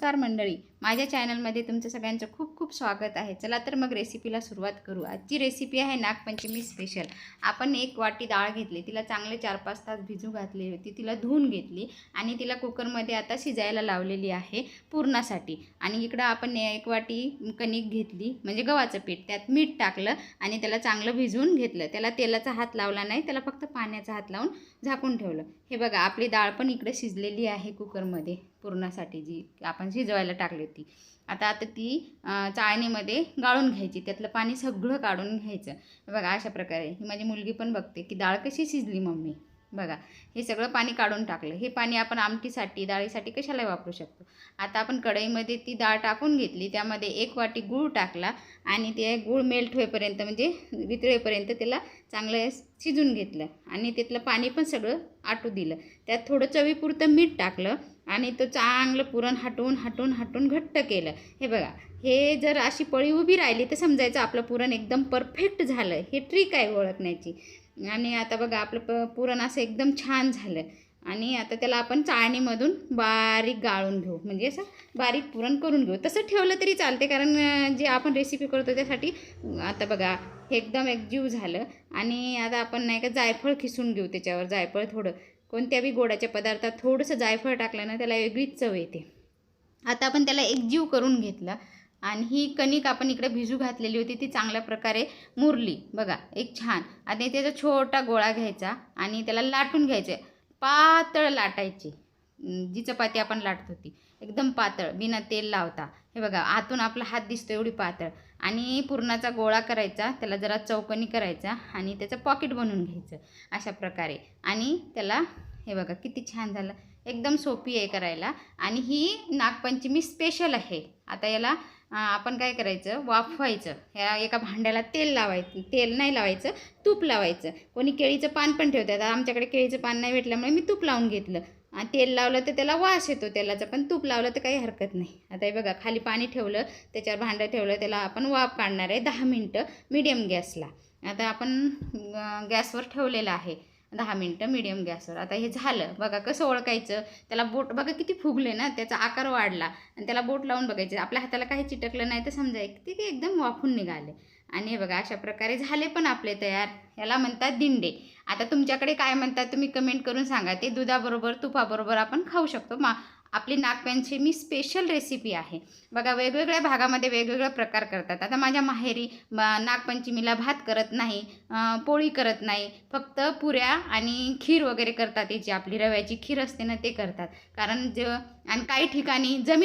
नमस्कार मंडळी, माझ्या चॅनलमध्ये तुमचं सगळ्यांचं खूप खूप स्वागत आहे। चला तर मग रेसिपीला सुरुवात करू। आजची रेसिपी आहे नागपंचमी स्पेशल। आपण एक वाटी डाळ घेतली, तिला चांगले 4-5 तास भिजू घातली होती, तिला धुवून घेतली आणि तिला कुकरमध्ये आता शिजायला लावलेली आहे पुरणासाठी। आणि इकडं आपण एक वाटी कणिक घेतली, म्हणजे गव्हाचं पीठ, त्यात मीठ टाकलं आणि त्याला चांगलं भिजवून घेतलं। त्याला तेलाचा हात लावला नाही, त्याला फक्त पाण्याचा हात लावून झाकून ठेवलं। हे बघा, आपली डाळ पण इकडे शिजलेली आहे कुकरमध्ये पुरणासाठी, जी आपण शिजवायला टाकली होती। आता ती चाळणीमध्ये गाळून घ्यायची, त्यातलं पाणी सगळं काढून घ्यायचं। बघा अशा प्रकारे ही माझी मुलगी पण बघते की डाळ कशी शिजली मम्मी। बघा, हे सगळं पाणी काढून टाकलं। हे पाणी आपण आमटीसाठी, डाळीसाठी कशाला वापरू शकतो। आता आपण कढईमध्ये ती डाळ टाकून घेतली, त्यामध्ये 1 वाटी गूळ टाकला आणि ते गूळ मेल्ट होईपर्यंत, म्हणजे वितळेपर्यंत त्याला चांगलं शिजून घेतलं आणि त्यातलं पाणी पण सगळं आटू दिलं। त्यात थोडं चवीपुरतं मीठ टाकलं आणि तो चांगलं पुरण हटून घट्ट केलं। हे बघा, हे जर अशी पळी उभी राहिली तर समजायचं आपलं पुरण एकदम परफेक्ट झालं। हे ट्रिक आहे ओळखण्याची। आणि आता बघा, आपलं पुरण असं एकदम छान झालं आणि आता त्याला आपण चाळणीमधून बारीक गाळून घेऊ, म्हणजे असं बारीक पुरण करून घेऊ। तसं ठेवलं तरी चालते, कारण जे आपण रेसिपी करतो त्यासाठी। आता बघा, हे एकदम एकजीव झालं आणि आता आपण नाही का जायफळ खिसून घेऊ त्याच्यावर। जायफळ थोडं, कोणत्या बी गोडाच्या पदार्थात थोडंसं जायफळ टाकलं ना, त्याला वेगळीच चव येते। आता आपण त्याला एकजीव करून घेतलं आणि ही कणिक आपण इकडे भिजू घातलेली होती, ती चांगल्या प्रकारे मुरली। बघा, एक छान। आता त्याचा छोटा गोळा घ्यायचा आणि त्याला लाटून घ्यायचे, पातळ लाटायची, जी चपाती आपण लाटतो ती एकदम पातळ, बिना तेल लावता। हे बघा, आतून आपला हात दिसतो एवढी पातळ। आणि पुरणाचा गोळा करायचा, त्याला जरा चौकोनी करायचा आणि त्याचं पॉकेट बनवून घ्यायचं अशा प्रकारे। आणि त्याला, हे बघा किती छान झालं, एकदम सोपी आहे करायला आणि ही नागपंचमी स्पेशल आहे। आता याला आपण काय करायचं, वाफवायचं। या एका भांड्याला तेल लावायचं, तेल नाही लावायचं, तूप लावायचं। कोणी केळीचं पान पण ठेवतात, आमच्याकडे केळीचं पान नाही भेटल्यामुळे मी तूप लावून घेतलं। तेल लावलं तर त्याला वास येतो तेलाचा, पण तूप लावलं तर काही हरकत नाही। आता हे बघा, खाली पाणी ठेवलं, त्याच्यावर भांडं ठेवलं, त्याला आपण वाफ काढणार आहे 10 मिनटं मीडियम गॅसला। आता आपण गॅसवर ठेवलेलं आहे 10 मिनटं मीडियम गॅसवर। आता हे झालं बघा, कसं ओळखायचं, त्याला बोट बघा किती फुगले ना, त्याचा आकार वाढला आणि त्याला बोट लावून बघायचं, आपल्या हाताला काही चिटकलं नाही तर समजायचं ते की एकदम वाफून निघाले। आणि हे बघा, अशा प्रकारे झाले पण आपले तयार। याला म्हणतात दिंडे। आता तुमच्याकडे काय म्हणतात तुम्ही कमेंट करून सांगा। ते दुधाबरोबर, तुपाबरोबर आपण खाऊ शकतो। आपली नागपंचमी स्पेशल रेसिपी आहे। बघा, वेगवेगळ्या भागामध्ये वेगवेगळे प्रकार करतात। आता माझ्या माहेरी नागपंचमीला भात करत नाही, पोळी करत नाही, फक्त पुऱ्या आणि खीर वगैरे करतात। याची आपली रव्याची खीर असते ना, ते करतात। कारण आणि काही ठिकाणी जमीन